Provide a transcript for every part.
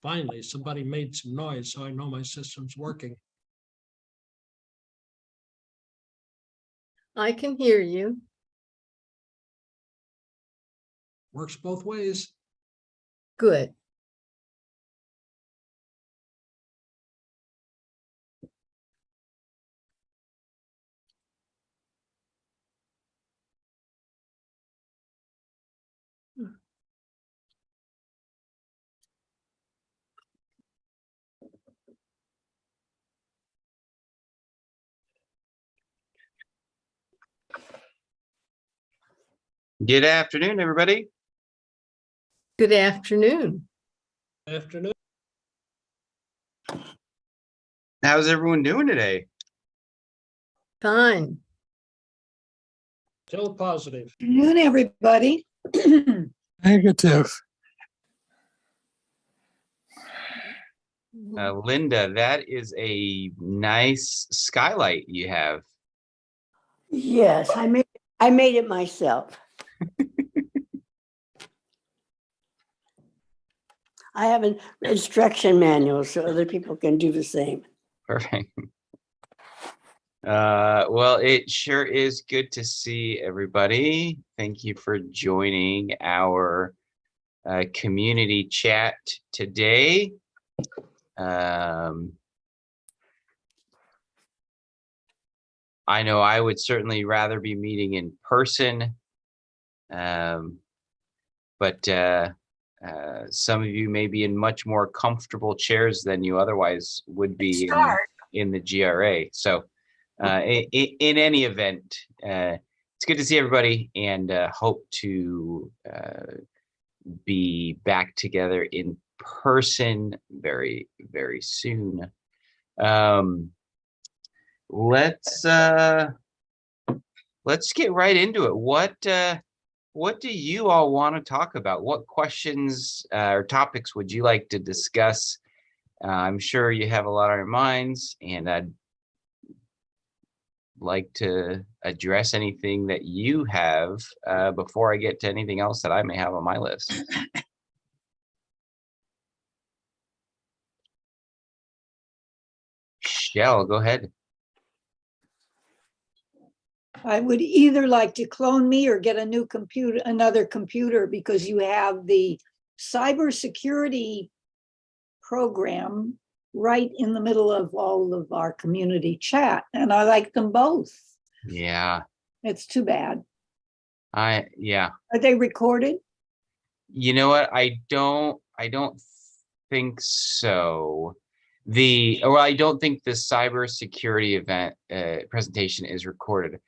Finally, somebody made some noise, so I know my system's working. I can hear you. Works both ways. Good. Good afternoon, everybody. Good afternoon. Afternoon. How's everyone doing today? Fine. Still positive. Good afternoon, everybody. Negative. Linda, that is a nice skylight you have. Yes, I made it myself. I have an instruction manual so other people can do the same. Perfect. Well, it sure is good to see everybody. Thank you for joining our community chat today. I know I would certainly rather be meeting in person, but some of you may be in much more comfortable chairs than you otherwise would be in the GRA. So in any event, it's good to see everybody, and hope to be back together in person very, very soon. Let's get right into it. What do you all want to talk about? What questions or topics would you like to discuss? I'm sure you have a lot on your minds, and I'd like to address anything that you have before I get to anything else that I may have on my list. Shell, go ahead. I would either like to clone me or get a new computer, another computer, because you have the cybersecurity program right in the middle of all of our community chat, and I like them both. Yeah. It's too bad. Yeah. Are they recorded? You know what? I don't think so. I don't think the cybersecurity event presentation is recorded.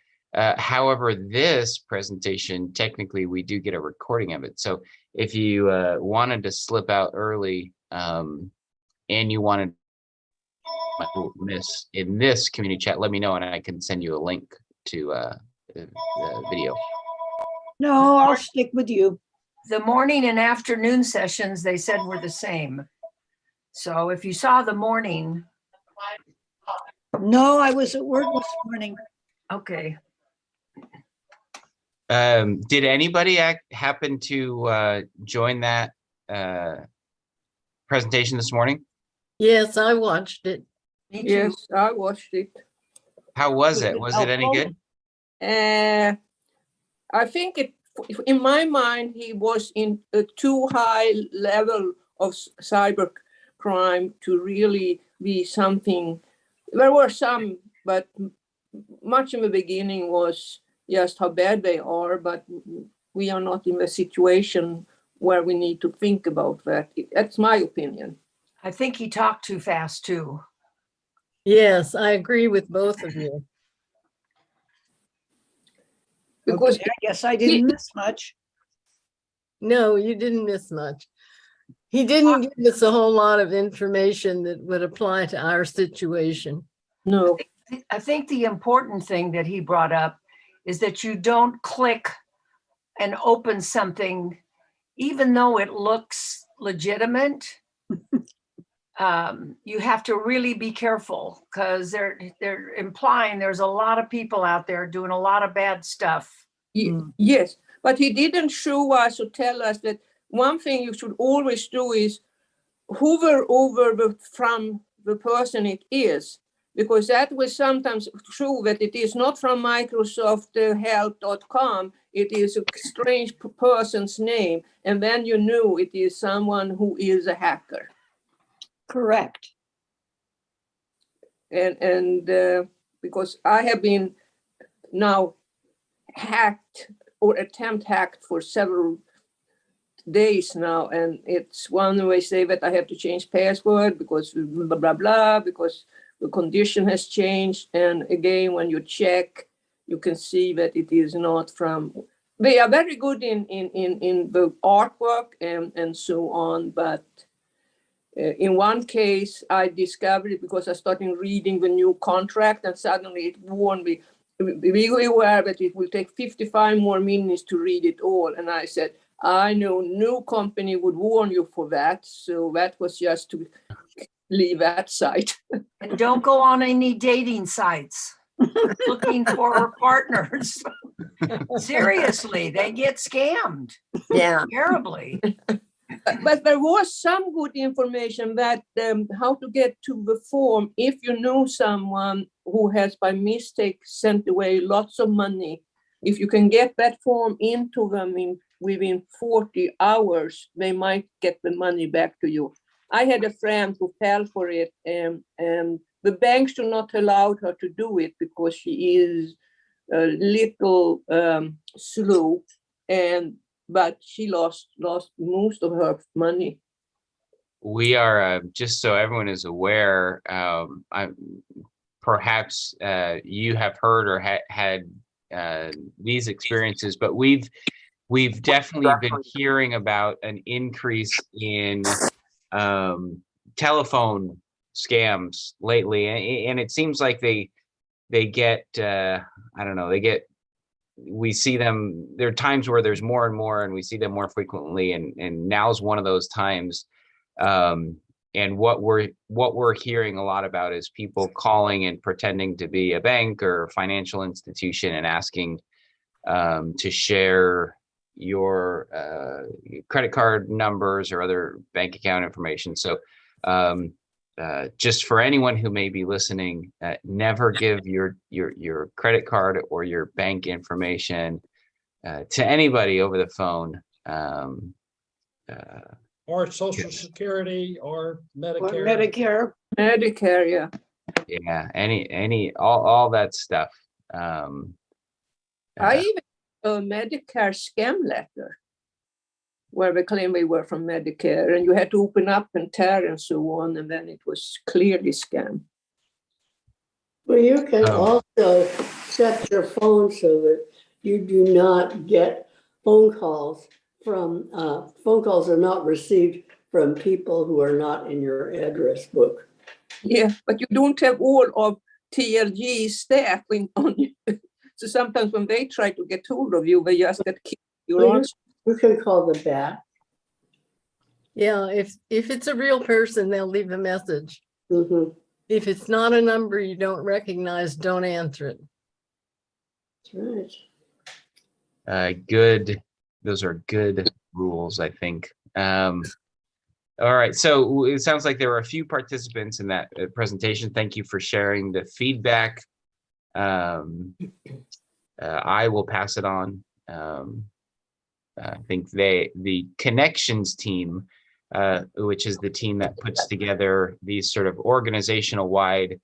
However, this presentation, technically, we do get a recording of it. So if you wanted to slip out early and you wanted miss in this community chat, let me know and I can send you a link to the video. No, I'll stick with you. The morning and afternoon sessions, they said, were the same. So if you saw the morning. No, I was at work this morning. Okay. Did anybody happen to join that presentation this morning? Yes, I watched it. Me too. Yes, I watched it. How was it? Was it any good? I think in my mind, he was in a too high level of cyber crime to really be something. There were some, but much in the beginning was just how bad they are, but we are not in the situation where we need to think about that. That's my opinion. I think he talked too fast too. Yes, I agree with both of you. Because Okay, I guess I didn't miss much. No, you didn't miss much. He didn't give us a whole lot of information that would apply to our situation. no, I think the important thing that he brought up is that you don't click and open something, even though it looks legitimate. You have to really be careful because they're implying there's a lot of people out there doing a lot of bad stuff. yes, but he didn't show us or tell us that one thing you should always do is hover over from the person it is, because that will sometimes show that it is not from Microsoft Help.com. It is a strange person's name, and then you know it is someone who is a hacker. Correct. And because I have been now hacked or hacked for several days now, and it's one way say that I have to change password because blah blah blah, because the condition has changed. And again, when you check, you can see that it is not from. They are very good in the artwork and so on, but in one case I discovered it because I started reading the new contract, and suddenly it warned me. Be aware that it will take 55 more minutes to read it all. And I said, I know no company would warn you for that. So that was just to leave that site. And don't go on any dating sites looking for partners. Seriously, they get scammed Yeah. terribly. But there was some good information that how to get to the form if you know someone who has by mistake sent away lots of money. If you can get that form into them within 40 hours, they might get the money back to you. I had a friend who fell for it, and the bank should not allow her to do it because she is a little slow, but she lost most of her money. We are, just so everyone is aware, perhaps you have heard or had these experiences, but we've definitely been hearing about an increase in telephone scams lately, and it seems like they get I don't know, we see them. There are times where there's more and more, and we see them more frequently, and now's one of those times. And what we're hearing a lot about is people calling and pretending to be a bank or a financial institution and asking to share your credit card numbers or other bank account information. So just for anyone who may be listening, never give your credit card or your bank information to anybody over the phone. Or Social Security or Or Medicare. Medicare, yeah. Yeah, all that stuff. I even a Medicare scam letter where they claim they were from Medicare, and you had to open up and tear and so on, and then it was clearly scam. Well, you can Oh. also set your phone so that you do not get phone calls from, phone calls are not received from people who are not in your address book. Yeah, but you don't have all of TLG's staff on you. So sometimes when they try to get hold of you, they just get kicked. Well, you can call them back. Yeah, if it's a real person, they'll leave a message. Mhm. If it's not a number you don't recognize, don't answer it. That's right. Good. Those are good rules, I think. All right, so it sounds like there were a few participants in that presentation. Thank you for sharing the feedback. I will pass it on. I think the connections team, which is the team that puts together these sort of organizational wide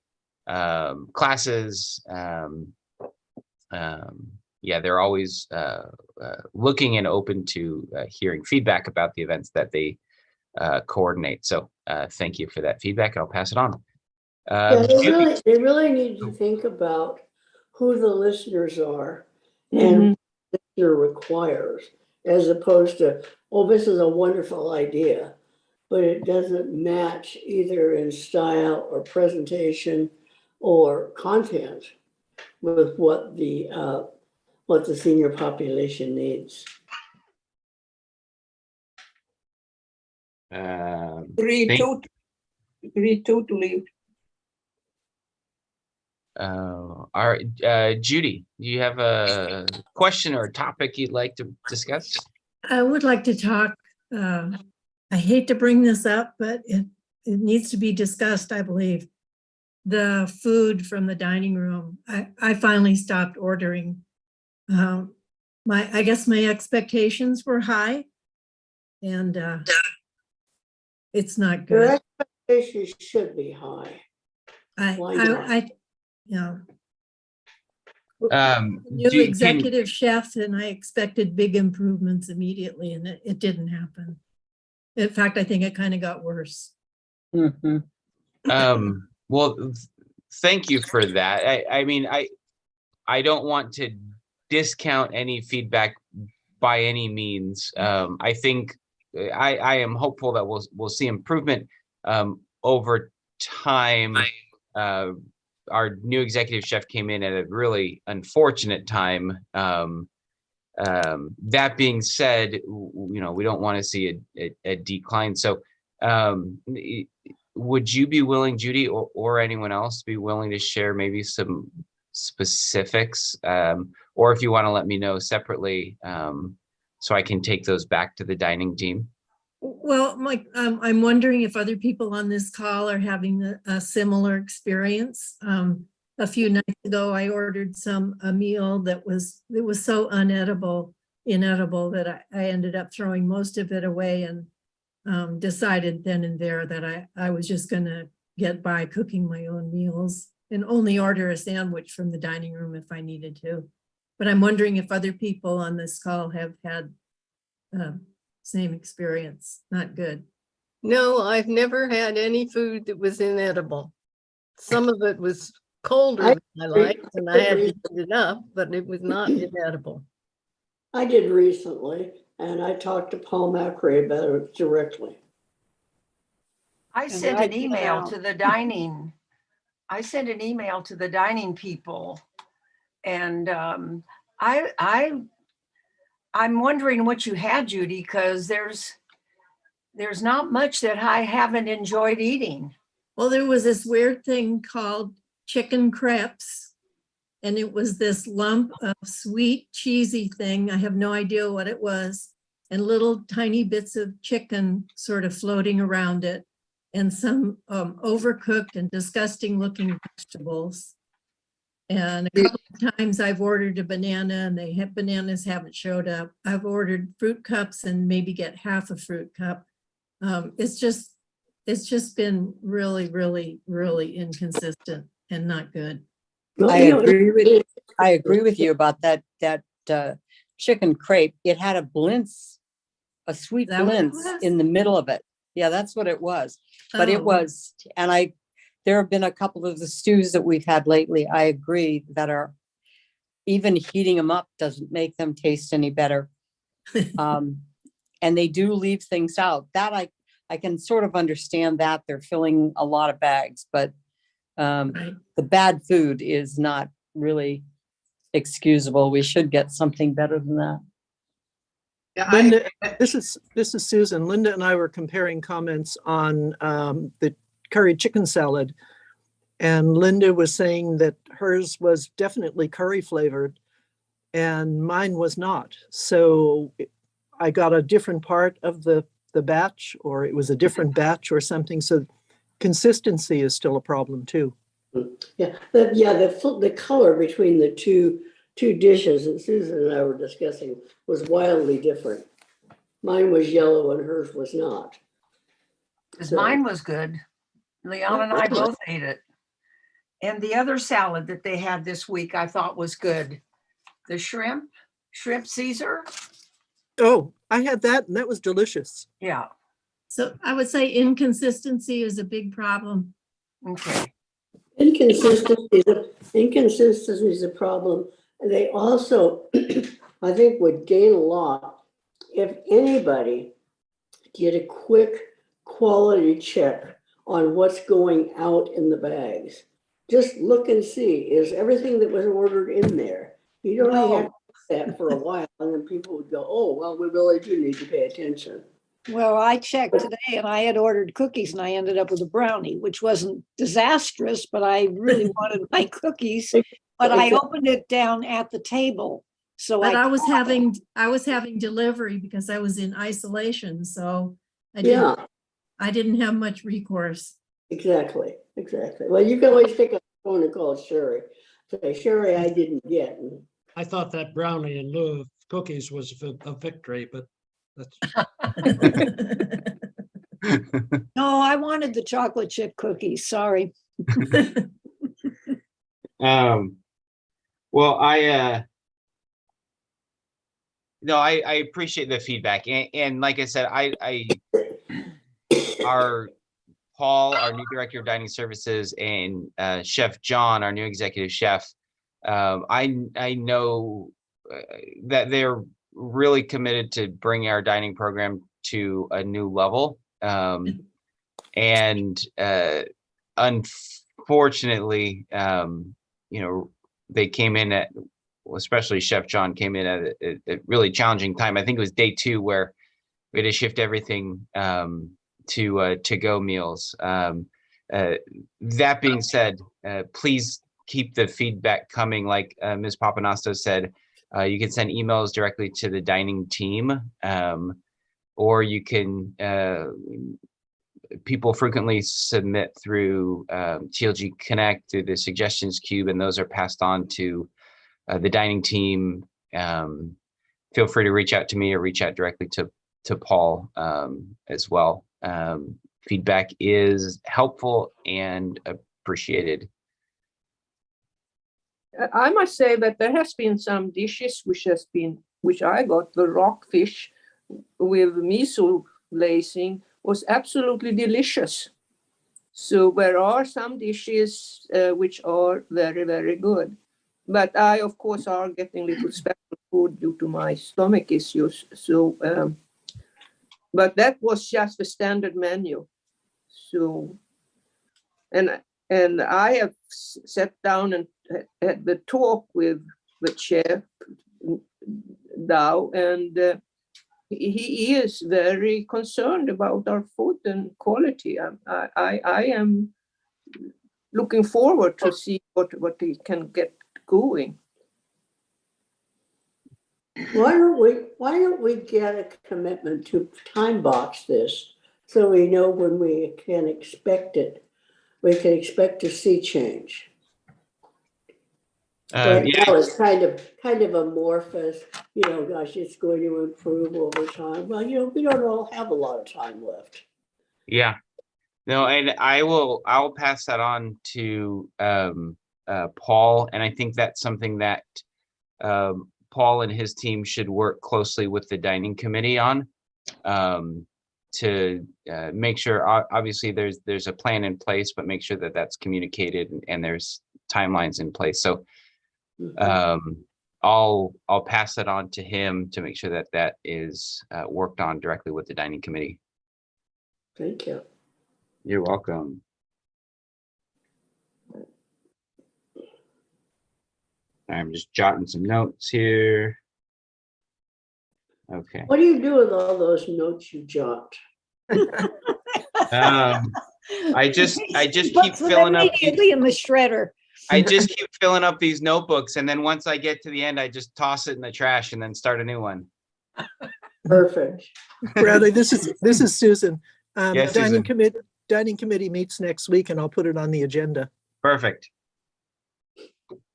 classes. Yeah, they're always looking and open to hearing feedback about the events that they coordinate. So thank you for that feedback. I'll pass it on. Yeah, they really need to think about who the listeners are and what the listener requires, as opposed to, oh, this is a wonderful idea, but it doesn't match either in style or presentation or content with what the senior population needs. Agree totally. All right, Judy, do you have a question or a topic you'd like to discuss? I would like to talk I hate to bring this up, but it needs to be discussed, I believe. The food from the dining room, I finally stopped ordering. I guess my expectations were high, and it's not Your good. expectations should be high. Why not? Yeah. Um, New do- can- executive chef, and I expected big improvements immediately, and it didn't happen. In fact, I think it kind of got worse. Mhm. Well, thank you for that. I mean, I don't want to discount any feedback by any means. I think I am hopeful that we'll see improvement over time. Our new executive chef came in at a really unfortunate time. That being said, we don't want to see a decline. So would you be willing, Judy, or anyone else be willing to share maybe some specifics, or if you want to let me know separately, so I can take those back to the dining team? Well, Mike, I'm wondering if other people on this call are having a similar experience. A few nights ago, I ordered a meal that was so inedible that I ended up throwing most of it away, and decided then and there that I was just going to get by cooking my own meals and only order a sandwich from the dining room if I needed to. But I'm wondering if other people on this call have had same experience. Not good. No, I've never had any food that was inedible. Some of it was colder than I liked, and I had to eat it up, but it was not inedible. I did recently, and I talked to Paul Macrae about it directly. I And sent I an came email out. to the dining. I sent an email to the dining people, and I'm wondering what you had, Judy, because there's not much that I haven't enjoyed eating. Well, there was this weird thing called chicken crepes, and it was this lump of sweet, cheesy thing. I have no idea what it was, and little tiny bits of chicken sort of floating around it, and some overcooked and disgusting looking vegetables. And a couple of times I've ordered a banana, and bananas haven't showed up. I've ordered fruit cups and maybe get half a fruit cup. It's just been really, really, really inconsistent and not good. Well, I you know, agree with you about that chicken crepe. It had a sweet Is that what it blintz was? in the middle of it. Yeah, that's what it was. But Oh. it was, and there have been a couple of the stews that we've had lately, I agree, that are, even heating them up doesn't make them taste any better. And they do leave things out. That I can sort of understand that they're filling a lot of bags, but Right. the bad food is not really excusable. We should get something better than that. Yeah, Linda, this is Susan. Linda and I were comparing comments on the curry chicken salad, and Linda was saying that hers was definitely curry flavored, and mine was not. So I got a different part of the batch, or it was a different batch or something. So consistency is still a problem too. Yeah, the color between the two dishes that Susan and I were discussing was wildly different. Mine was yellow and hers was not. Because So- mine was good. Leon and I both ate it. And the other salad that they had this week, I thought was good. The shrimp Caesar. Oh, I had that, and that was delicious. Yeah. So I would say inconsistency is a big problem. Okay. Inconsistency is a problem. They also, I think, would gain a lot if anybody did a quick quality check on what's going out in the bags. Just look and see, is everything that was ordered in there? You don't have to do that for a while, and then people would go, oh, well, we really do need to pay attention. Well, I checked today and I had ordered cookies and I ended up with a brownie, which wasn't disastrous, but I really wanted my cookies. But I opened it down at the table. So But I was having delivery because I was in isolation. So I didn't, Yeah, I didn't have much recourse. exactly. Well, you can always pick up the phone and call Sherry. Say, Sherry, I didn't get. And I thought that brownie in lieu of cookies was a victory, but that's, No, I wanted the chocolate chip cookies, sorry. Well, no, I appreciate the feedback. And like I said, our Paul, our new director of dining services, and Chef John, our new executive chef, I know that they're really committed to bring our dining program to a new level. And unfortunately, they came in at, especially Chef John came in at a really challenging time. I think it was day 2 where we had to shift everything to go meals. That being said, please keep the feedback coming. Like Ms. Papanasto said, you can send emails directly to the dining team, or you can, people frequently submit through TLG Connect, through the suggestions cube, and those are passed on to the dining team. Feel free to reach out to me or reach out directly to Paul as well. Feedback is helpful and appreciated. I must say that there has been some dishes which I got, the rockfish with miso glazing was absolutely delicious. So there are some dishes which are very, very good. But I, of course, are getting little special food due to my stomach issues. So, but that was just the standard menu. So, and I have sat down and had the talk with the chef Dow, and he is very concerned about our food and quality. I am looking forward to see what he can get going. why don't we get a commitment to time box this so we know when we can expect it? We can expect to see change. Right Yeah, now it's kind of amorphous, gosh, it's going to improve over time. Well, we don't all have a lot of time left. yeah. No, and I'll pass that on to Paul, and I think that's something that Paul and his team should work closely with the dining committee on, to make sure, obviously there's a plan in place, but make sure that that's communicated and there's timelines in place. So I'll pass that on to him to make sure that is worked on directly with the dining committee. Thank you. You're welcome. I'm just jotting some notes here. Okay. What do you do with all those notes you jot? I just keep Puts them filling up. immediately in the shredder. I just keep filling up these notebooks, and then once I get to the end, I just toss it in the trash and then start a new one. Perfect. Bradley, this is Susan. Yes, Susan. Dining committee meets next week, and I'll put it on the agenda. Perfect.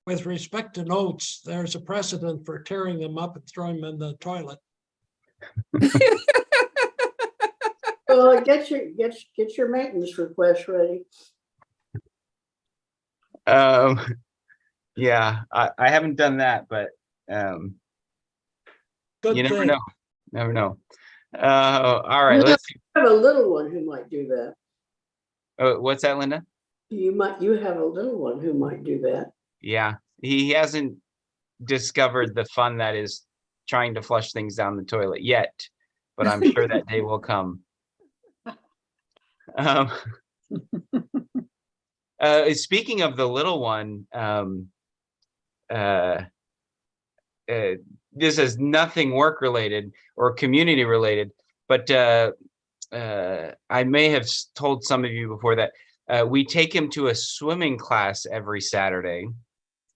with respect to notes, there's a precedent for tearing them up and throwing them in the toilet. Well, get your maintenance request ready. Yeah, I haven't done that, but Good you never thing. know. Never know. All right, let's see. You have a little one who might do that. What's that, Linda? You have a little one who might do that. Yeah, he hasn't discovered the fun that is trying to flush things down the toilet yet, but I'm sure that day will come. Speaking of the little one, this is nothing work related or community related, but I may have told some of you before that we take him to a swimming class every Saturday,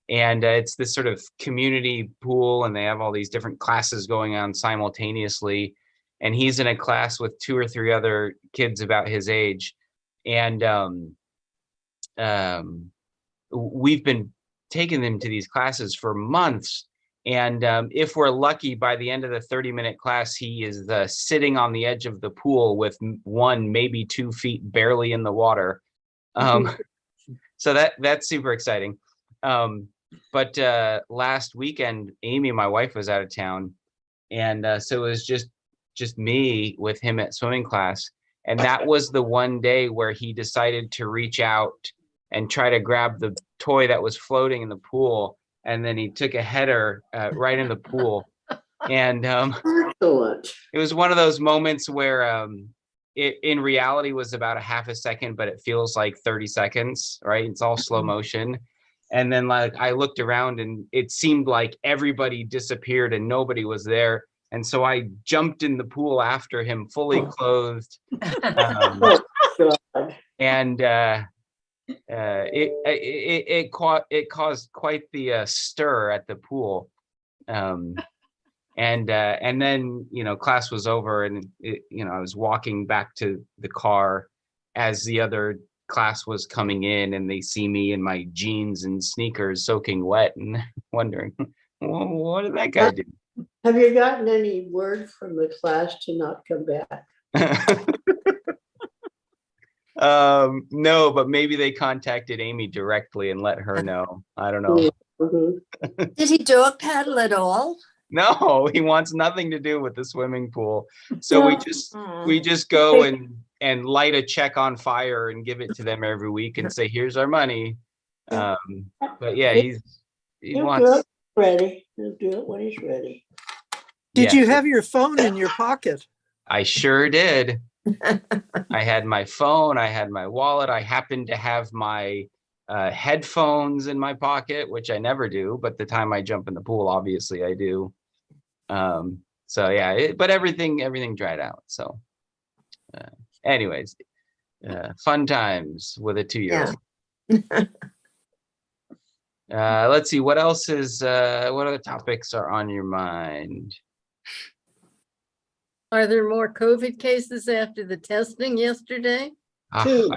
and it's this sort of community pool, and they have all these different classes going on simultaneously. and he's in a class with 2 or 3 other kids about his age. And we've been taking them to these classes for months. And if we're lucky, by the end of the 30-minute class, he is sitting on the edge of the pool with 1, maybe 2 feet barely in the water. So that's super exciting. But last weekend, Amy, my wife, was out of town. And so it was just me with him at swimming class. And that was the one day where he decided to reach out and try to grab the toy that was floating in the pool. And then he took a header right in the pool. And Excellent. it was one of those moments where it in reality was about a half a second, but it feels like 30 seconds, right? It's all slow motion. And then like I looked around and it seemed like everybody disappeared and nobody was there. And so I jumped in the pool after him, fully clothed. Oh, God. And it caused quite the stir at the pool. And then, you know, class was over, and you know, I was walking back to the car as the other class was coming in, and they see me in my jeans and sneakers soaking wet and wondering, well, what did that guy do? Have you gotten any word from the class to not come back? No, but maybe they contacted Amy directly and let her know. I don't know. Mhm. Did he dog paddle at all? No, he wants nothing to do with the swimming pool. So we just go and light a check on fire and give it to them every week and say, here's our money. But yeah, he He'll do wants. it ready. He'll do it when he's ready. Did Yeah, you have your phone in your pocket? I sure did. I had my phone, I had my wallet, I happened to have my headphones in my pocket, which I never do, but the time I jump in the pool, obviously I do. So yeah, but everything dried out. So anyways, fun times with a 2-year-old. Let's see, what else is what other topics are on your mind? Are there more COVID cases after the testing yesterday? Two.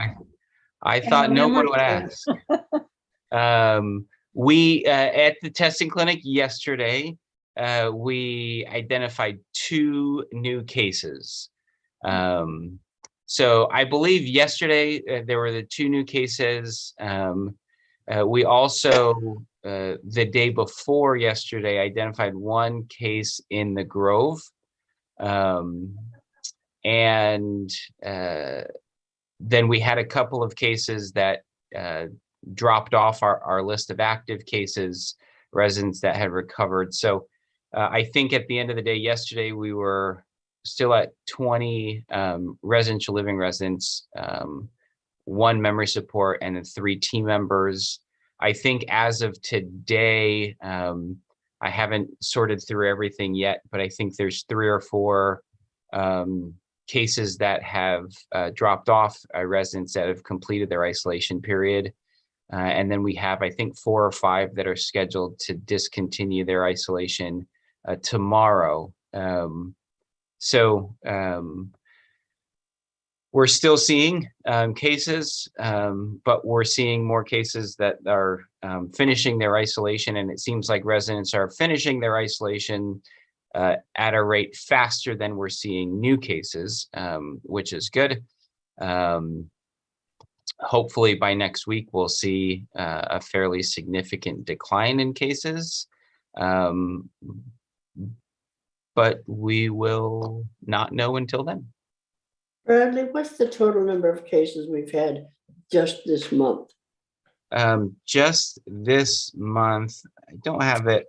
I thought no one would Hamilton. ask. We at the testing clinic yesterday, we identified 2 new cases. So I believe yesterday there were the 2 new cases. We also the day before yesterday identified 1 case in the Grove. And then we had a couple of cases that dropped off our list of active cases, residents that had recovered. So I think at the end of the day yesterday, we were still at 20 residential living residents, 1 memory support, and then 3 team members. I think as of today, I haven't sorted through everything yet, but I think there's 3 or 4 cases that have dropped off, residents that have completed their isolation period. And then we have, I think, 4 or 5 that are scheduled to discontinue their isolation tomorrow. So we're still seeing cases, but we're seeing more cases that are finishing their isolation. And it seems like residents are finishing their isolation at a rate faster than we're seeing new cases, which is good. Hopefully by next week, we'll see a fairly significant decline in cases. But we will not know until then. Bradley, what's the total number of cases we've had just this month? Just this month, I don't have it.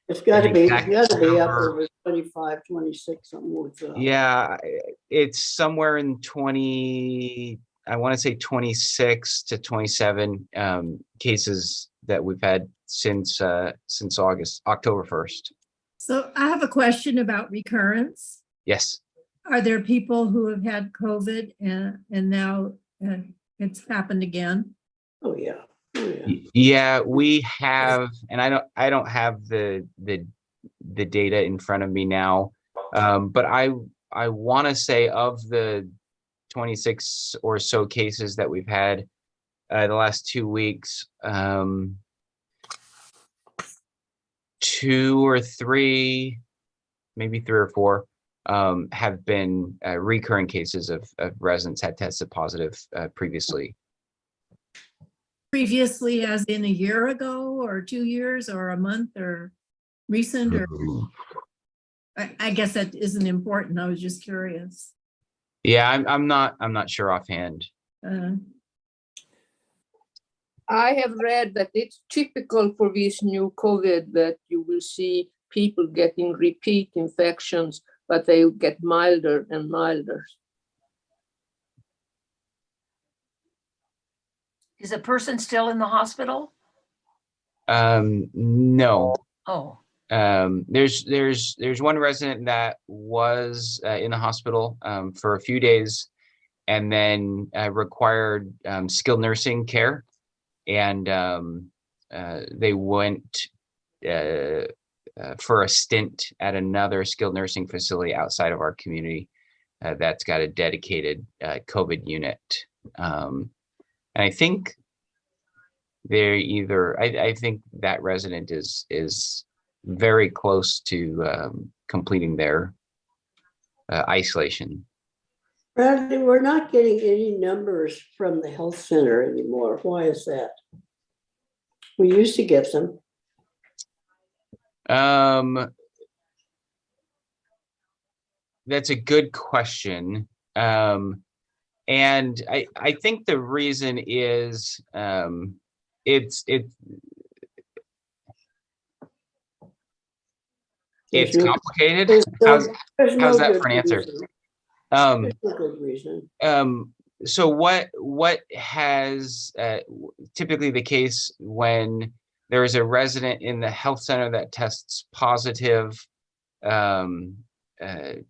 It's got to be exact up number. over 25, 26, something like that. Yeah, it's somewhere in 20, I want to say 26 to 27 cases that we've had since October 1st. So I have a question about recurrence. Yes. Are there people who have had COVID and now it's happened again? Oh, yeah. Oh, yeah. Yeah, we have, and I don't have the data in front of me now, but I want to say of the 26 or so cases that we've had the last 2 weeks, 2 or 3, maybe 3 or 4 have been recurring cases of residents had tested positive previously. Previously, as in a year ago or 2 years or a month or recent, or I guess that isn't important. I was just curious. Yeah, I'm not sure offhand. I have read that it's typical for this new COVID that you will see people getting repeat infections, but they get milder and milder. Is a person still in the hospital? No. Oh, There's one resident that was in the hospital for a few days, and then required skilled nursing care, and they went for a stint at another skilled nursing facility outside of our community that's got a dedicated COVID unit. And I think they're either, I think that resident is very close to completing their isolation. Bradley, we're not getting any numbers from the health center anymore. Why is that? We used to get them. That's a good question. And I think the reason is it's complicated. How's that for an answer? There's no good reason. So what has typically the case when there is a resident in the health center that tests positive?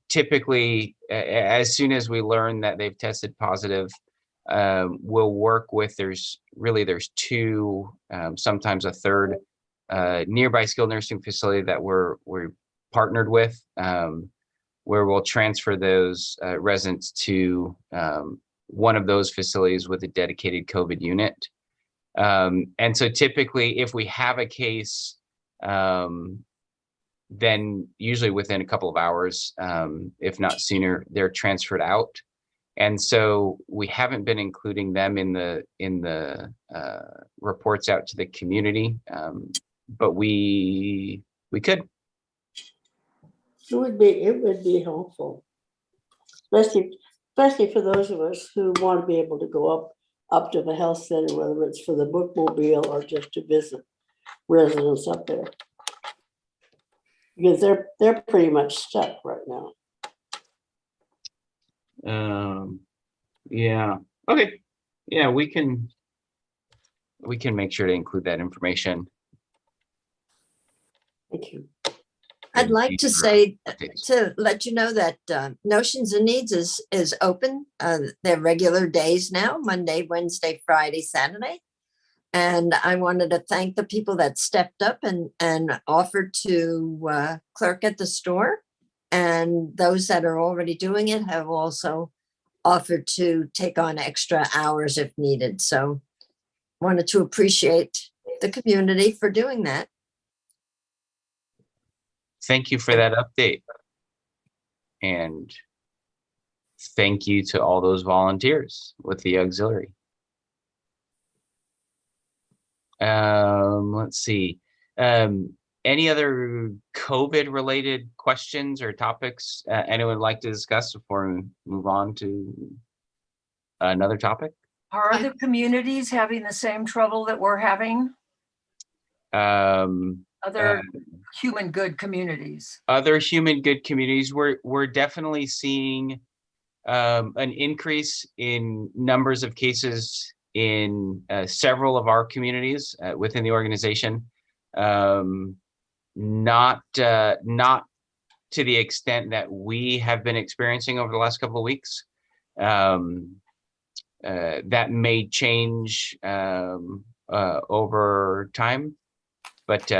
Typically, as soon as we learn that they've tested positive, we'll work with, there's 2, sometimes a third nearby skilled nursing facility that we're partnered with, where we'll transfer those residents to one of those facilities with a dedicated COVID unit. And so typically, if we have a case, then usually within a couple of hours, if not sooner, they're transferred out. And so we haven't been including them in the reports out to the community, but we could. It would be helpful, especially for those of us who want to be able to go up to the health center, whether it's for the bookmobile or just to visit residents up there. Because they're pretty much stuck right now. Yeah. Okay. Yeah, we can make sure to include that information. Thank you. I'd like to say, to let you know that Notions and Needs is open. They're regular days now, Monday, Wednesday, Friday, Saturday. And I wanted to thank the people that stepped up and offered to clerk at the store. And those that are already doing it have also offered to take on extra hours if needed. So wanted to appreciate the community for doing that. Thank you for that update. And thank you to all those volunteers with the auxiliary. Let's see. Any other COVID related questions or topics anyone would like to discuss before we move on to another topic? are other communities having the same trouble that we're having? Other human good communities? Other human good communities, we're definitely seeing an increase in numbers of cases in several of our communities within the organization. Not to the extent that we have been experiencing over the last couple of weeks. That may change over time, but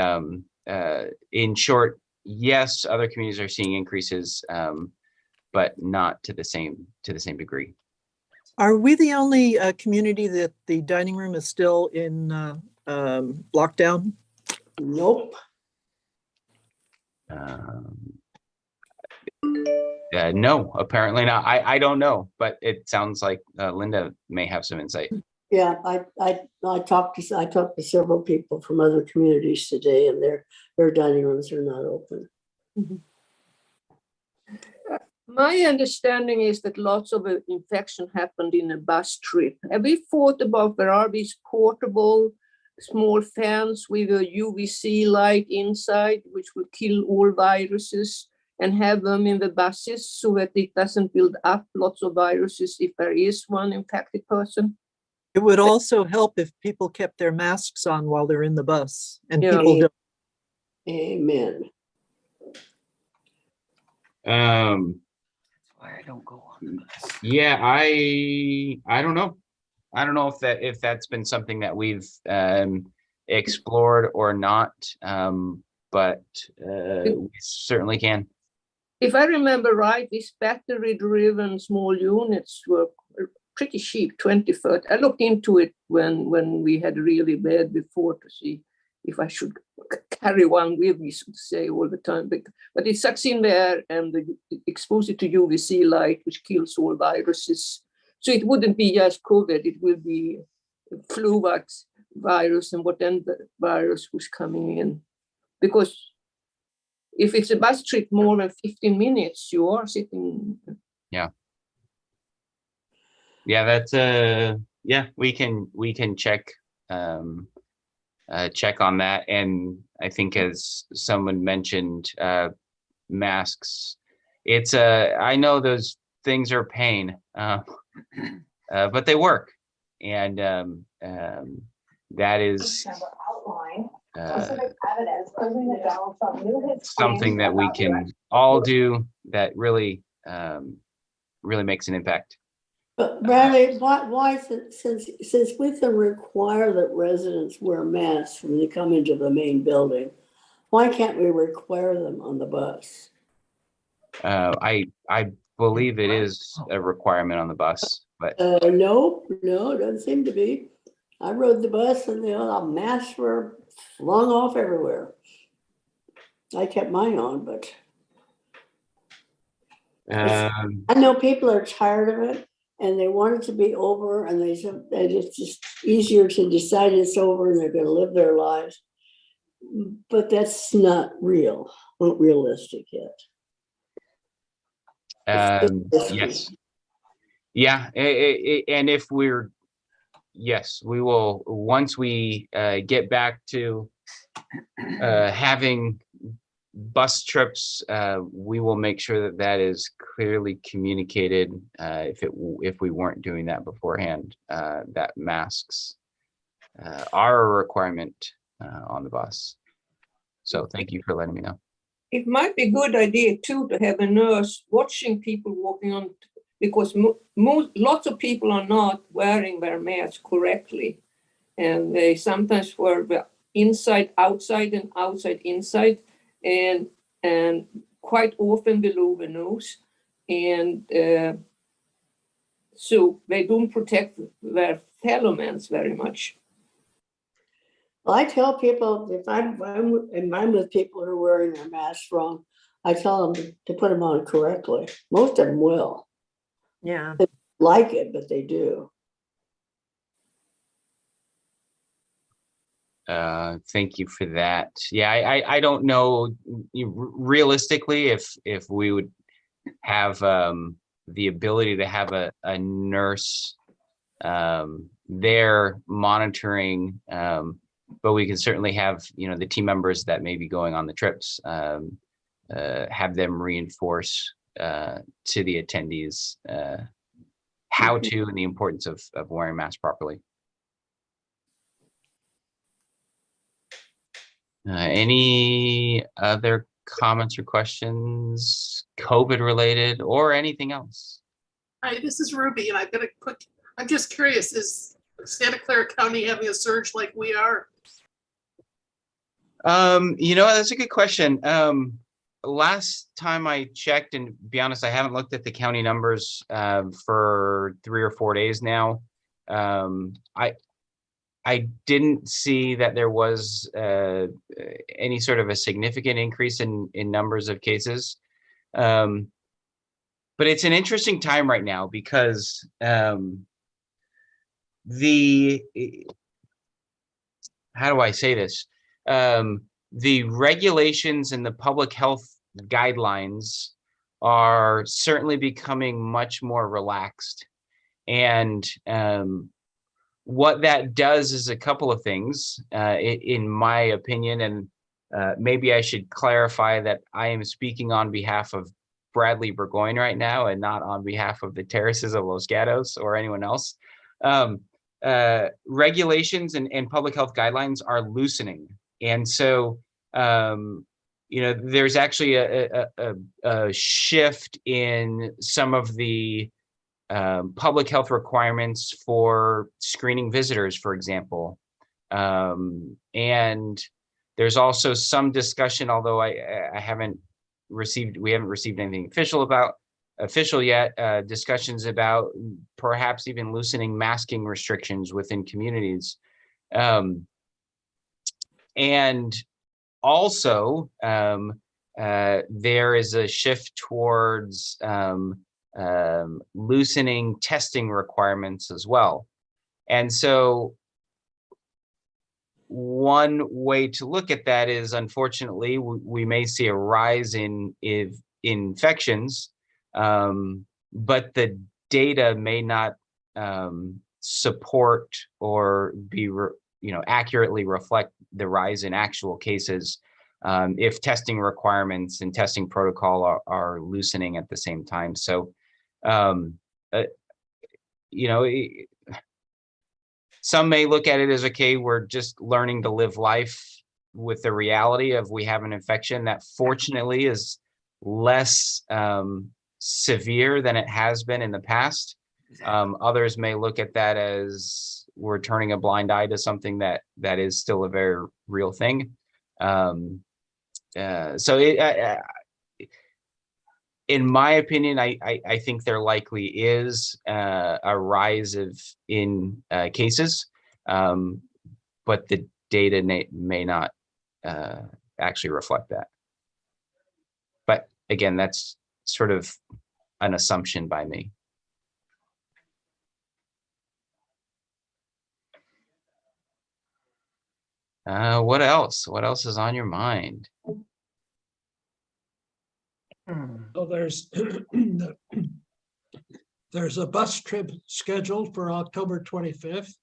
in short, yes, other communities are seeing increases. but not to the same degree. Are we the only community that the dining room is still in lockdown? Nope. No, apparently not. I don't know, but it sounds like Linda may have some insight. Yeah, I talked to several people from other communities today, and their dining rooms are not open. My understanding is that lots of infection happened in a bus trip. Have we thought about there are these portable small fans with a UVC light inside, which will kill all viruses, and have them in the buses so that it doesn't build up lots of viruses if there is one infected person? It would also help if people kept their masks on while they're in the bus, and Yeah. people don't. Amen. Why I don't go on the bus. Yeah, I don't know. I don't know if that's been something that we've explored or not, but we certainly can. If I remember right, these battery-driven small units were pretty cheap, 20-foot. I looked into it when we had really bad before to see if I should carry one with me, so to say, all the time. But it sucks in the air and expose it to UVC light, which kills all viruses. So it wouldn't be just COVID, it will be flu virus and whatever virus was coming in. Because if it's a bus trip more than 15 minutes, you are sitting. Yeah. Yeah, that's yeah, we can check check on that. And I think, as someone mentioned, masks, it's I know those things are pain, but they work, and that is something that we can all do that really really makes an impact. But Bradley, why since we can require that residents wear masks when they come into the main building, why can't we require them on the bus? I believe it is a requirement on the bus, but No, it doesn't seem to be. I rode the bus and the masks were flung off everywhere. I kept mine on, but I know people are tired of it and they want it to be over, and it's just easier to decide it's over and they're going to live their lives. But that's not realistic yet. yes, yeah, and if we're, yes, we will, once we get back to having bus trips, we will make sure that that is clearly communicated. If we weren't doing that beforehand, that masks are a requirement on the bus. So thank you for letting me know. It might be a good idea too to have a nurse watching people walking on, because lots of people are not wearing their mask correctly, and they sometimes wear the inside outside and outside inside, and quite often below the nose, and so they don't protect their fellow men very much. Well, I tell people if I'm with people who are wearing their masks wrong, I tell them to put them on correctly. Most of them will. Yeah. They like it, but they do. Thank you for that. Yeah, I don't know realistically if we would have the ability to have a nurse there monitoring, but we can certainly have, the team members that may be going on the trips, have them reinforce to the attendees how to and the importance of wearing masks properly. Any other comments or questions, COVID related or anything else? Hi, this is Ruby, and I've got a quick, I'm just curious, is Santa Clara County having a surge like we are? That's a good question. last time I checked, and to be honest, I haven't looked at the county numbers for 3 or 4 days now. I didn't see that there was any sort of a significant increase in numbers of cases. But it's an interesting time right now because how do I say this? The regulations and the public health guidelines are certainly becoming much more relaxed. And what that does is a couple of things, in my opinion, and maybe I should clarify that I am speaking on behalf of Bradley Burgoyne right now and not on behalf of the Terraces of Los Gatos or anyone else. Regulations and public health guidelines are loosening. And so, there's actually a shift in some of the public health requirements for screening visitors, for example. And there's also some discussion, although we haven't received anything official yet, discussions about perhaps even loosening masking restrictions within communities. And also, there is a shift towards loosening testing requirements as well. And so one way to look at that is, unfortunately, we may see a rise in infections, but the data may not support or be accurately reflect the rise in actual cases if testing requirements and testing protocol are loosening at the same time. So, some may look at it as, okay, we're just learning to live life with the reality of we have an infection that fortunately is less severe than it has been in the past. Others may look at that as we're turning a blind eye to something that is still a very real thing. In my opinion, I think there likely is a rise in cases, but the data may not actually reflect that. But again, that's sort of an assumption by me. What else? What else is on your mind? So there's a bus trip scheduled for October 25th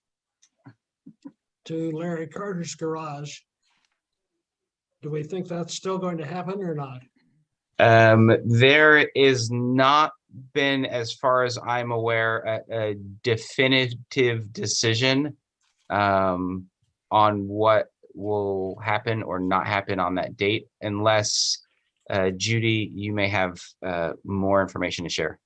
to Larry Carter's garage. Do we think that's still going to happen or not? There is not been, as far as I'm aware, a definitive decision on what will happen or not happen on that date, unless Judy, you may have more information to share.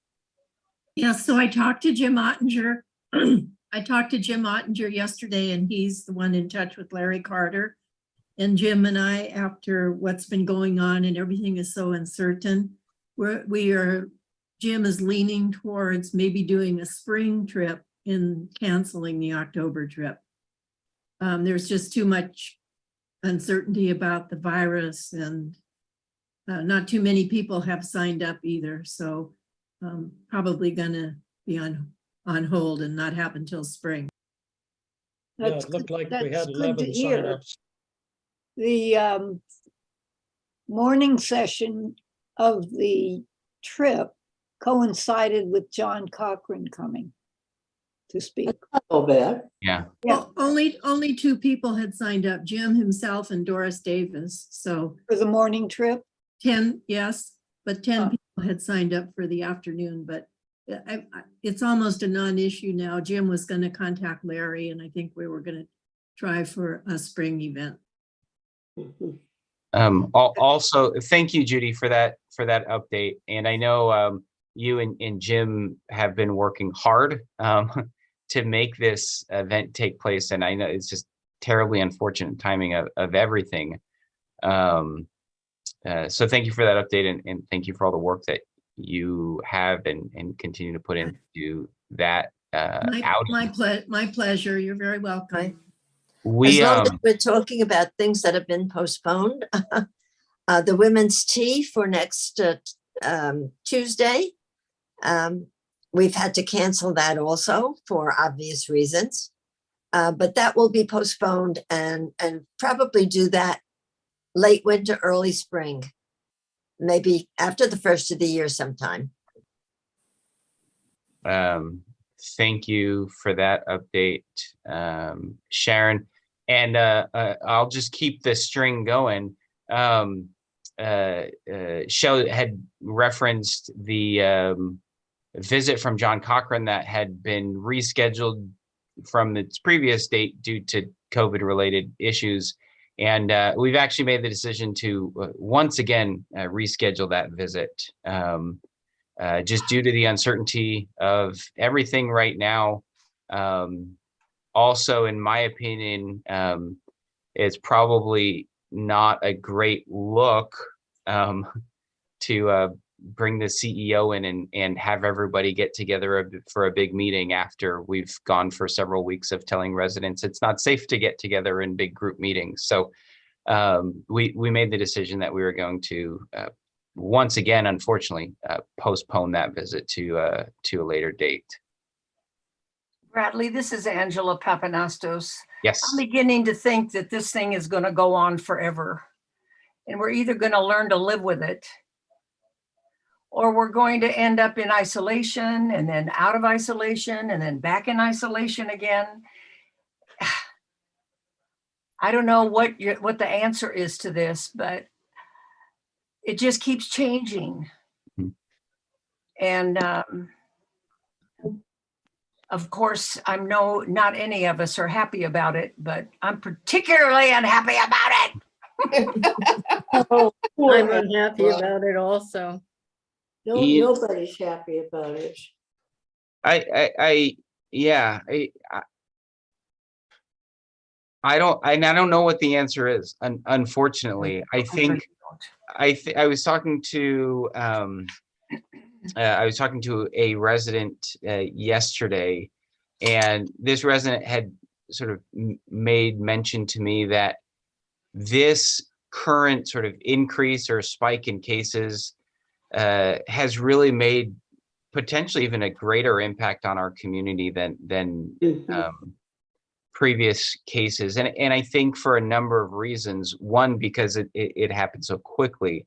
Yeah, so I talked to Jim Ottinger. I talked to Jim Ottinger yesterday, and he's the one in touch with Larry Carter. And Jim and I, after what's been going on and everything is so uncertain, Jim is leaning towards maybe doing a spring trip and canceling the October trip. There's just too much uncertainty about the virus, and not too many people have signed up either. So probably gonna be on hold and not happen till spring. Yeah, it looked like we had 11 signups. The morning session of the trip coincided with John Cochran coming to speak. Oh, bad. Yeah. Well, only 2 people had signed up, Jim himself and Doris Davis. So For the morning trip? 10, yes, but 10 people had signed up for the afternoon, but it's almost a non-issue now. Jim was going to contact Larry, and I think we were going to try for a spring event. Also, thank you, Judy, for that update. And I know you and Jim have been working hard to make this event take place. And I know it's just terribly unfortunate timing of everything. So thank you for that update, and thank you for all the work that you have and continue to put into that outing. My pleasure. You're very welcome. Right. We As long as we're talking about things that have been postponed, the women's tea for next Tuesday, we've had to cancel that also for obvious reasons. But that will be postponed and probably do that late winter, early spring, maybe after the first of the year sometime. Thank you for that update, Sharon. And I'll just keep the string going. Shelley had referenced the visit from John Cochran that had been rescheduled from its previous date due to COVID-related issues. And we've actually made the decision to once again reschedule that visit, just due to the uncertainty of everything right now. Also, in my opinion, it's probably not a great look to bring the CEO in and have everybody get together for a big meeting after we've gone for several weeks of telling residents it's not safe to get together in big group meetings. So we made the decision that we were going to once again, unfortunately, postpone that visit to a later date. Bradley, this is Angela Papanastos. Yes. I'm beginning to think that this thing is going to go on forever. And we're either going to learn to live with it, or we're going to end up in isolation and then out of isolation and then back in isolation again. I don't know what the answer is to this, but it just keeps changing. And of course, not any of us are happy about it, but I'm particularly unhappy about it. I'm unhappy about it also. Nobody's happy about it. I don't know what the answer is. Unfortunately, I think I was talking to a resident yesterday, and this resident had sort of made mention to me that this current sort of increase or spike in cases has really made potentially even a greater impact on our community than previous cases. And I think for a number of reasons. One, because it happened so quickly,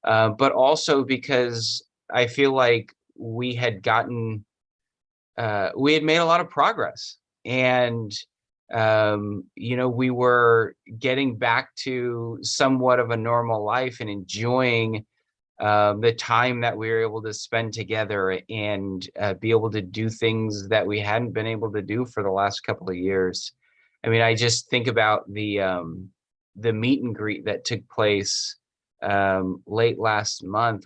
but also because I feel like we had made a lot of progress, and we were getting back to somewhat of a normal life and enjoying the time that we were able to spend together and be able to do things that we hadn't been able to do for the last couple of years. I mean, I just think about the meet and greet that took place late last month.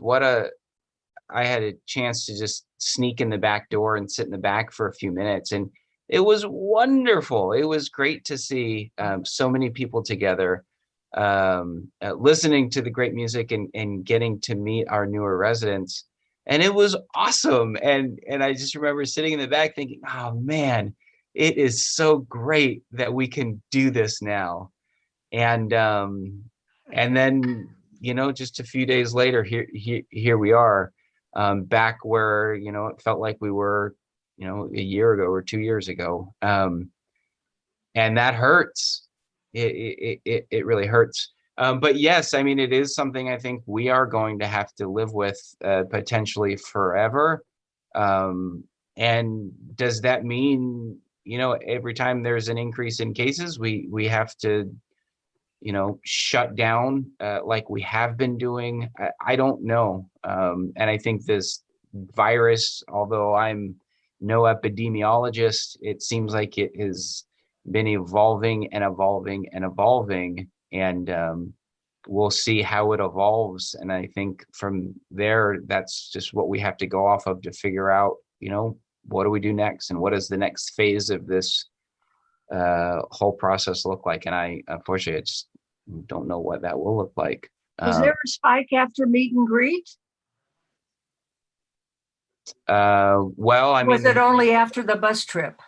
I had a chance to just sneak in the back door and sit in the back for a few minutes, and it was wonderful. It was great to see so many people together, listening to the great music and getting to meet our newer residents. And it was awesome. And I just remember sitting in the back thinking, oh man, it is so great that we can do this now. And then, just a few days later, here we are, back where, it felt like we were, a year ago or 2 years ago. And that hurts. It really hurts. But yes, I mean, it is something I think we are going to have to live with potentially forever. And does that mean, every time there's an increase in cases, we have to, shut down like we have been doing? I don't know. And I think this virus, although I'm no epidemiologist, it seems like it has been evolving and evolving and evolving, and we'll see how it evolves. And I think from there, that's just what we have to go off of to figure out, what do we do next, and what does the next phase of this whole process look like? And unfortunately, I just don't know what that will look like. Was there a spike after meet and greet? Well, I Was mean, it only after the bus trip?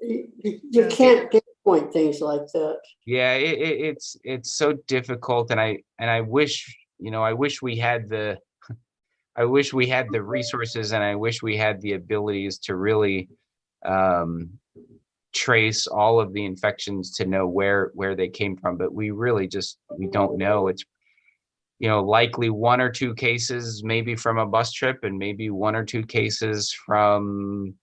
You can't pinpoint things like that. yeah, it's so difficult, and I wish, I wish we had the I wish we had the resources, and I wish we had the abilities to really trace all of the infections to know where they came from, but we really we don't know. It's likely 1 or 2 cases maybe from a bus trip, and maybe 1 or 2 cases from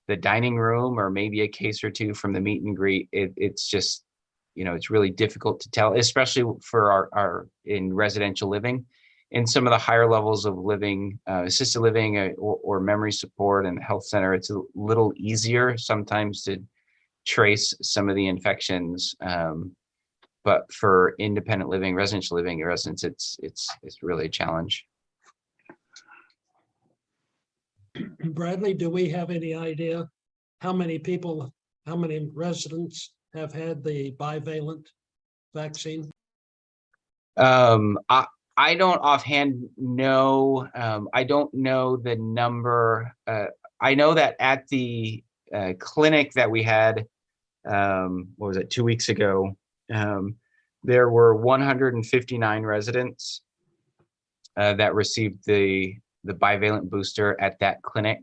the dining room, or maybe a case or 2 from the meet and greet. It's just, it's really difficult to tell, especially for our in residential living. In some of the higher levels of living, assisted living, or memory support and health center, it's a little easier sometimes to trace some of the infections. But for independent living, residential living residents, it's really a challenge. Bradley, do we have any idea how many residents have had the bivalent vaccine? I don't offhand know. I don't know the number. I know that at the clinic that we had, what was it, 2 weeks ago, there were 159 residents that received the bivalent booster at that clinic.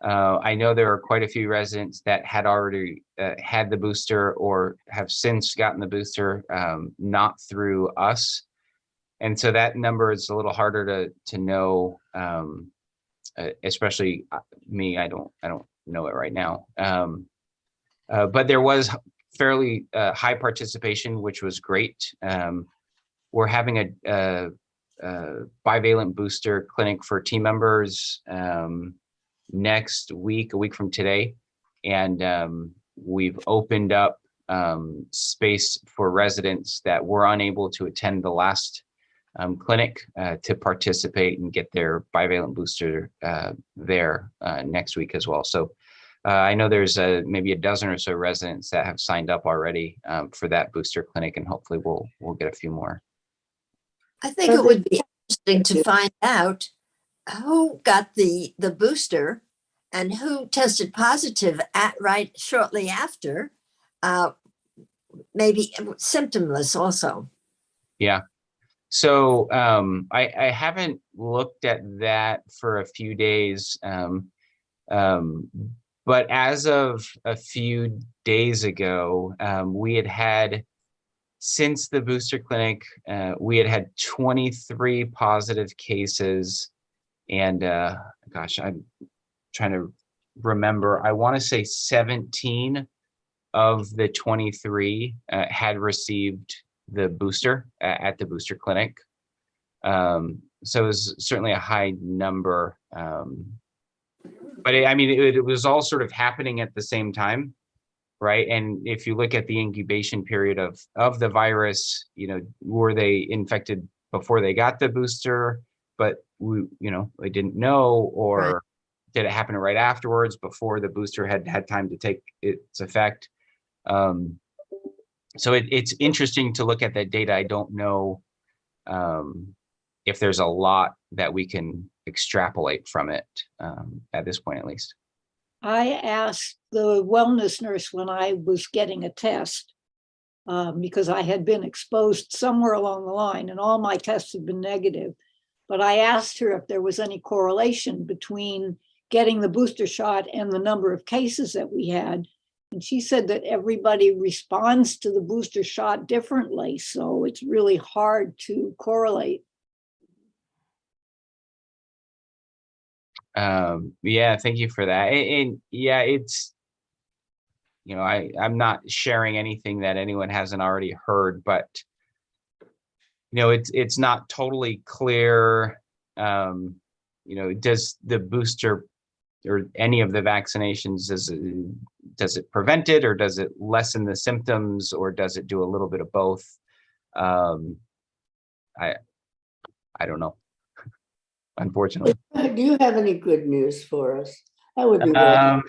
I know there are quite a few residents that had already had the booster, or have since gotten the booster, not through us. And so that number is a little harder to know, especially me. I don't know it right now. But there was fairly high participation, which was great. We're having a bivalent booster clinic for team members next week, a week from today, and we've opened up space for residents that were unable to attend the last clinic to participate and get their bivalent booster there next week as well. So I know there's maybe a dozen or so residents that have signed up already for that booster clinic, and hopefully we'll get a few more. I think it would be interesting to find out who got the booster and who tested positive right shortly after, maybe symptomless also. Yeah. So I haven't looked at that for a few days, but as of a few days ago, we had since the booster clinic, we had 23 positive cases, and gosh, I'm trying to remember. I want to say 17 of the 23 had received the booster at the booster clinic. So it was certainly a high number. But it was all sort of happening at the same time, right? And if you look at the incubation period of the virus, were they infected before they got the booster, but they didn't know, or Right. did it happen right afterwards before the booster had time to take its effect? So it's interesting to look at that data. I don't know if there's a lot that we can extrapolate from it at this point, at least. I asked the wellness nurse when I was getting a test, because I had been exposed somewhere along the line and all my tests had been negative. But I asked her if there was any correlation between getting the booster shot and the number of cases that we had. And she said that everybody responds to the booster shot differently. So it's really hard to correlate. Yeah, thank you for that. And yeah, it's, I'm not sharing anything that anyone hasn't already heard, but it's not totally clear. Does the booster or any of the vaccinations, does it prevent it, or does it lessen the symptoms, or does it do a little bit of both? I don't know, unfortunately. Do you have any good news for us? That would be very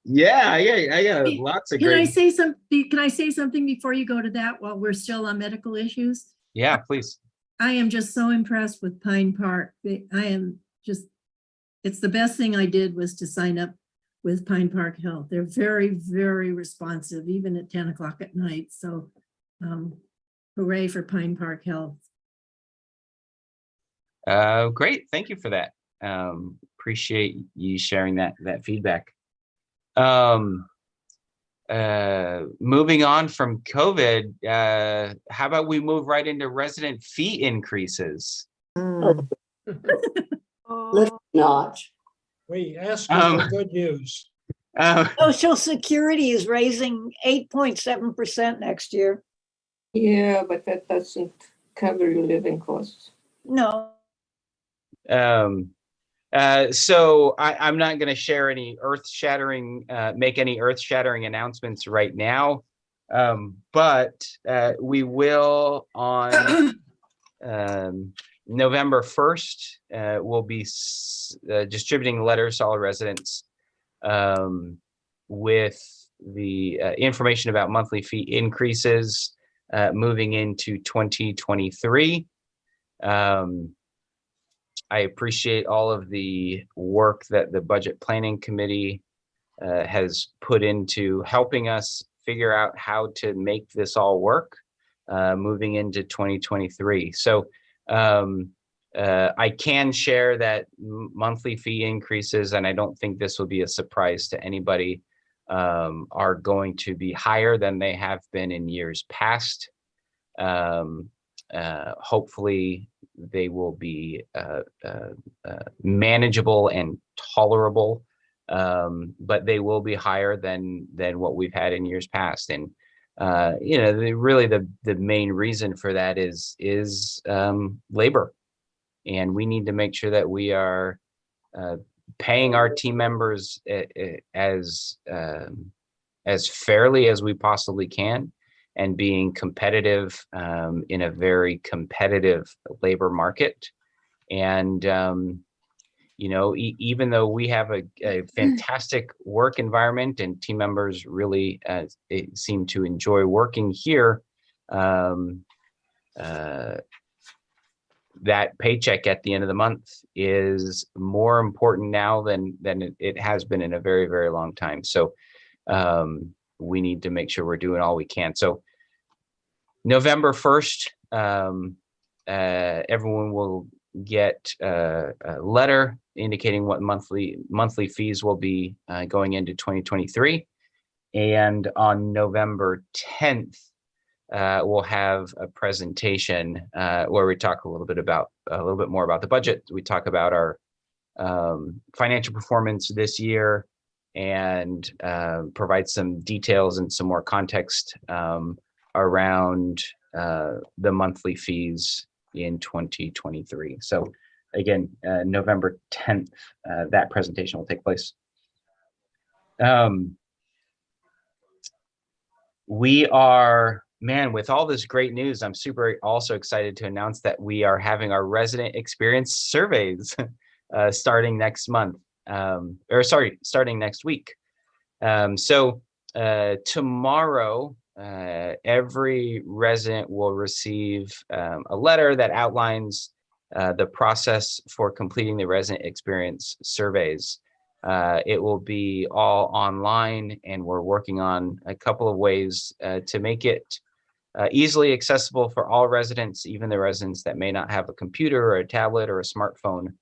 Yeah, I got lots of Can I great. say something? Can I say something before you go to that while we're still on medical issues? Yeah, please. I am just so impressed with Pine Park. It's the best thing I did was to sign up with Pine Park Health. They're very, very responsive, even at 10 o'clock at night. So hooray for Pine Park Health. Great, thank you for that. Appreciate you sharing that feedback. Moving on from COVID, how about we move right into resident fee increases? Let's not. We asked you for good news. Social Security is raising 8.7% next year. Yeah, but that doesn't cover your living costs. No. So I'm not going to share any make any earth-shattering announcements right now, but we will on November 1st. We'll be distributing letters to all residents with the information about monthly fee increases moving into 2023. I appreciate all of the work that the Budget Planning Committee has put into helping us figure out how to make this all work moving into 2023. So I can share that monthly fee increases, and I don't think this will be a surprise to anybody, are going to be higher than they have been in years past. Hopefully they will be manageable and tolerable, but they will be higher than what we've had in years past. And really the main reason for that is labor, and we need to make sure that we are paying our team members as fairly as we possibly can, and being competitive in a very competitive labor market. And even though we have a fantastic work environment and team members really seem to enjoy working here, that paycheck at the end of the month is more important now than it has been in a very, very long time. So we need to make sure we're doing all we can. So November 1st, everyone will get a letter indicating what monthly fees will be going into 2023. And on November 10th, we'll have a presentation where we talk a little bit more about the budget. We talk about our financial performance this year, and provide some details and some more context around the monthly fees in 2023. So again, November 10th, that presentation will take place. We are, with all this great news, I'm super also excited to announce that we are having our resident experience surveys starting next month. Starting next week. So tomorrow, every resident will receive a letter that outlines the process for completing the resident experience surveys. It will be all online, and we're working on a couple of ways to make it easily accessible for all residents, even the residents that may not have a computer or a tablet or a smartphone.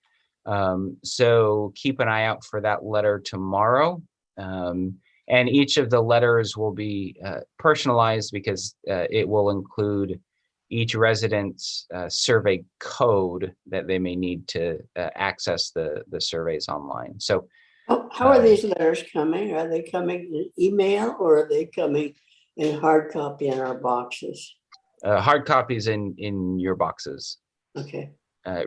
So keep an eye out for that letter tomorrow. And each of the letters will be personalized, because it will include each resident's survey code that they may need to access the surveys online. So how are these letters coming? Are they coming in email, or are they coming in hard copy in our boxes? Hard copies in your boxes. Okay.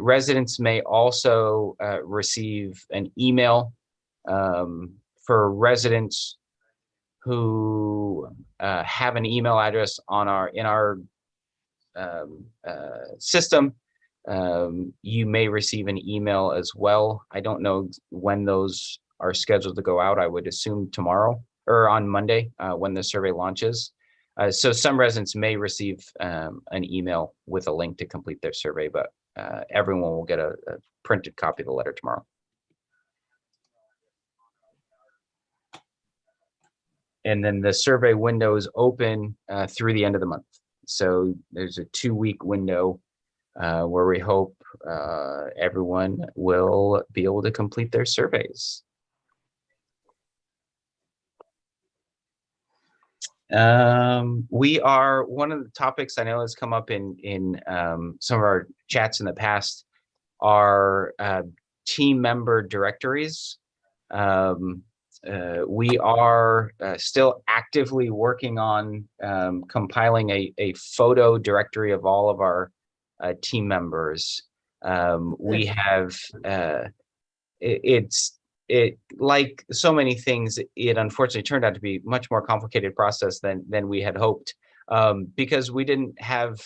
Residents may also receive an email. For residents who have an email address in our system, you may receive an email as well. I don't know when those are scheduled to go out. I would assume tomorrow or on Monday when the survey launches. So some residents may receive an email with a link to complete their survey, but everyone will get a printed copy of the letter tomorrow. And then the survey window is open through the end of the month. So there's a 2-week window where we hope everyone will be able to complete their surveys. We are, one of the topics I know has come up in some of our chats in the past are team member directories. We are still actively working on compiling a photo directory of all of our team members. We have, it like so many things, it unfortunately turned out to be much more complicated process than we had hoped, because we didn't have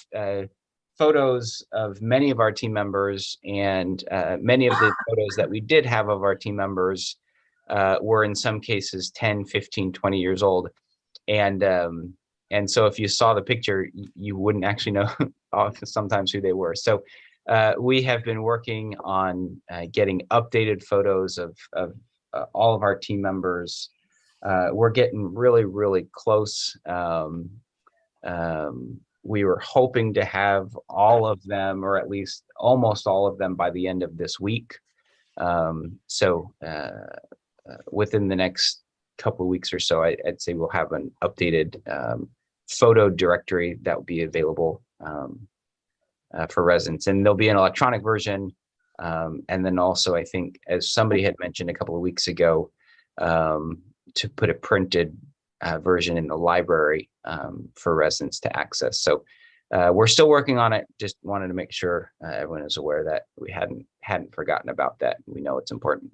photos of many of our team members, and many of the photos that we did have of our team members were in some cases 10, 15, 20 years old. And so if you saw the picture, you wouldn't actually know sometimes who they were. So we have been working on getting updated photos of all of our team members. We're getting really, really close. We were hoping to have all of them, or at least almost all of them, by the end of this week. So within the next couple of weeks or so, I'd say we'll have an updated photo directory that will be available for residents, and there'll be an electronic version. And then also, I think, as somebody had mentioned a couple of weeks ago, to put a printed version in the library for residents to access. So we're still working on it. Just wanted to make sure everyone is aware that we hadn't forgotten about that. We know it's important.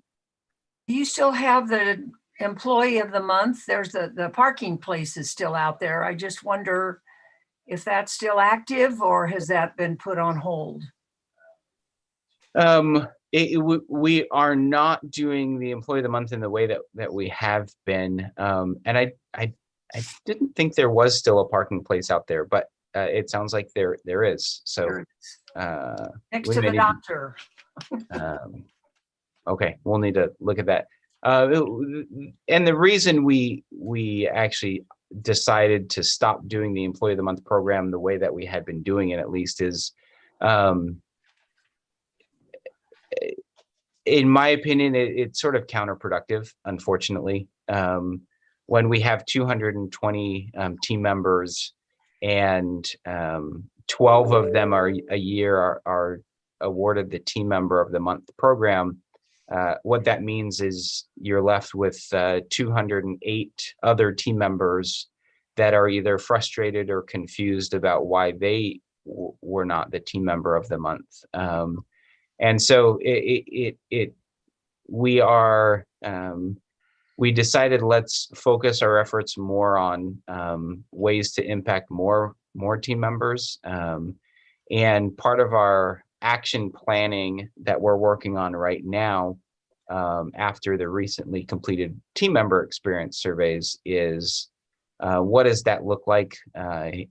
Do you still have the employee of the month? There's the parking place is still out there. I just wonder if that's still active, or has that been put on hold? We are not doing the employee of the month in the way that we have been. And I didn't think there was still a parking place out there, but it sounds like there is. So Next to the doctor. Okay, we'll need to look at that. And the reason we actually decided to stop doing the employee of the month program the way that we had been doing it, at least, is in my opinion, it's sort of counterproductive, unfortunately. When we have 220 team members, and 12 of them are a year are awarded the team member of the month program, what that means is you're left with 208 other team members that are either frustrated or confused about why they were not the team member of the month. And so we decided, let's focus our efforts more on ways to impact more team members. And part of our action planning that we're working on right now, after the recently completed team member experience surveys, is what does that look like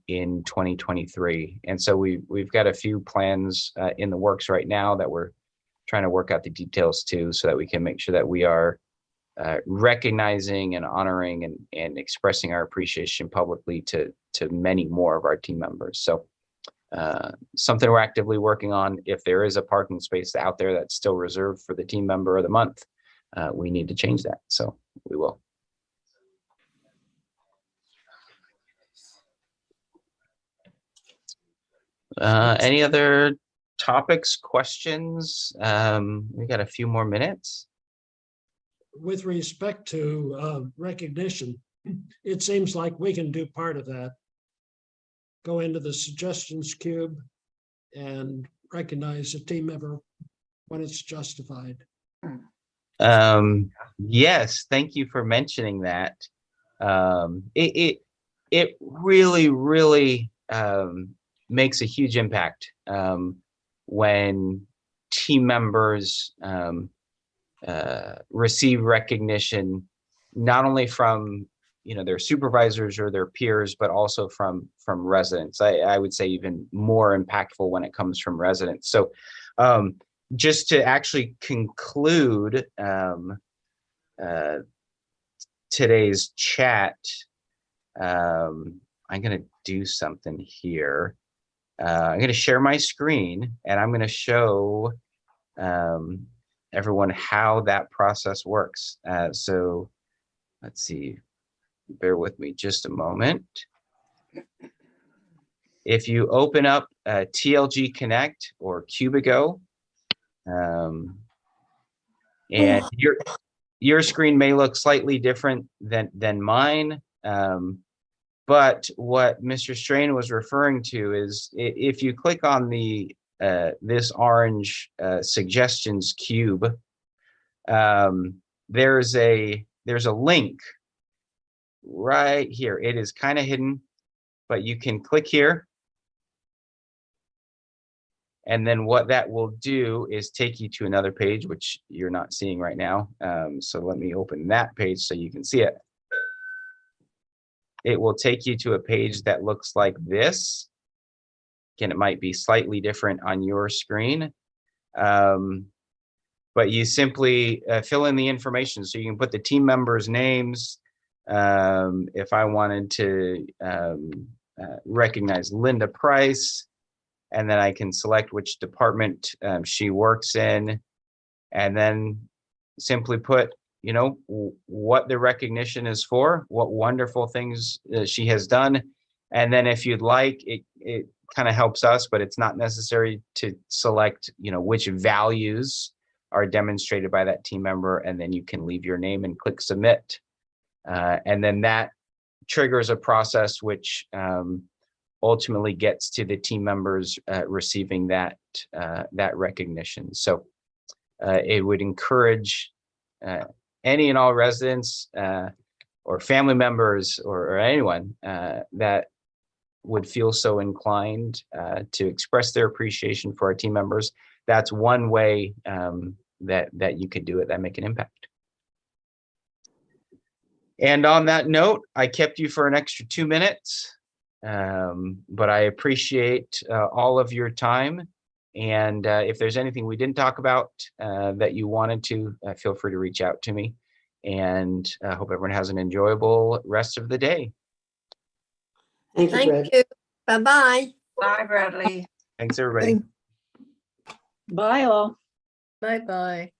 in 2023? And so we've got a few plans in the works right now that we're trying to work out the details too, so that we can make sure that we are recognizing and honoring and expressing our appreciation publicly to many more of our team members. So something we're actively working on. If there is a parking space out there that's still reserved for the team member of the month, we need to change that. So we will. Any other topics, questions? We got a few more minutes. With respect to recognition, it seems like we can do part of that. Go into the suggestions cube and recognize a team member when it's justified. Yes, thank you for mentioning that. It really makes a huge impact when team members receive recognition, not only from their supervisors or their peers, but also from residents. I would say even more impactful when it comes from residents. So just to actually conclude today's chat, I'm going to do something here. I'm going to share my screen, and I'm going to show everyone how that process works. So let's see, bear with me just a moment. If you open up TLG Connect or Cubigo, and your screen may look slightly different than mine, but what Mr. Strain was referring to is if you click on the this orange suggestions cube, there's a link right here. It is kind of hidden, but you can click here. And then what that will do is take you to another page, which you're not seeing right now. So let me open that page so you can see it. It will take you to a page that looks like this. Again, it might be slightly different on your screen. But you simply fill in the information. So you can put the team members' names. If I wanted to recognize Linda Price, and then I can select which department she works in, and then simply put, what the recognition is for, what wonderful things she has done. And then if you'd like, it kind of helps us, but it's not necessary to select, which values are demonstrated by that team member, and then you can leave your name and click submit. And then that triggers a process which ultimately gets to the team members receiving that recognition. So it would encourage any and all residents or family members or anyone that would feel so inclined to express their appreciation for our team members. That's one way that you could do it that make an impact. And on that note, I kept you for an extra 2 minutes. But I appreciate all of your time. And if there's anything we didn't talk about that you wanted to, feel free to reach out to me. And I hope everyone has an enjoyable rest of the day. Thank you, Brad. Thank you. Bye-bye. Bye, Bradley. Thanks, everybody. Bye all. Bye-bye.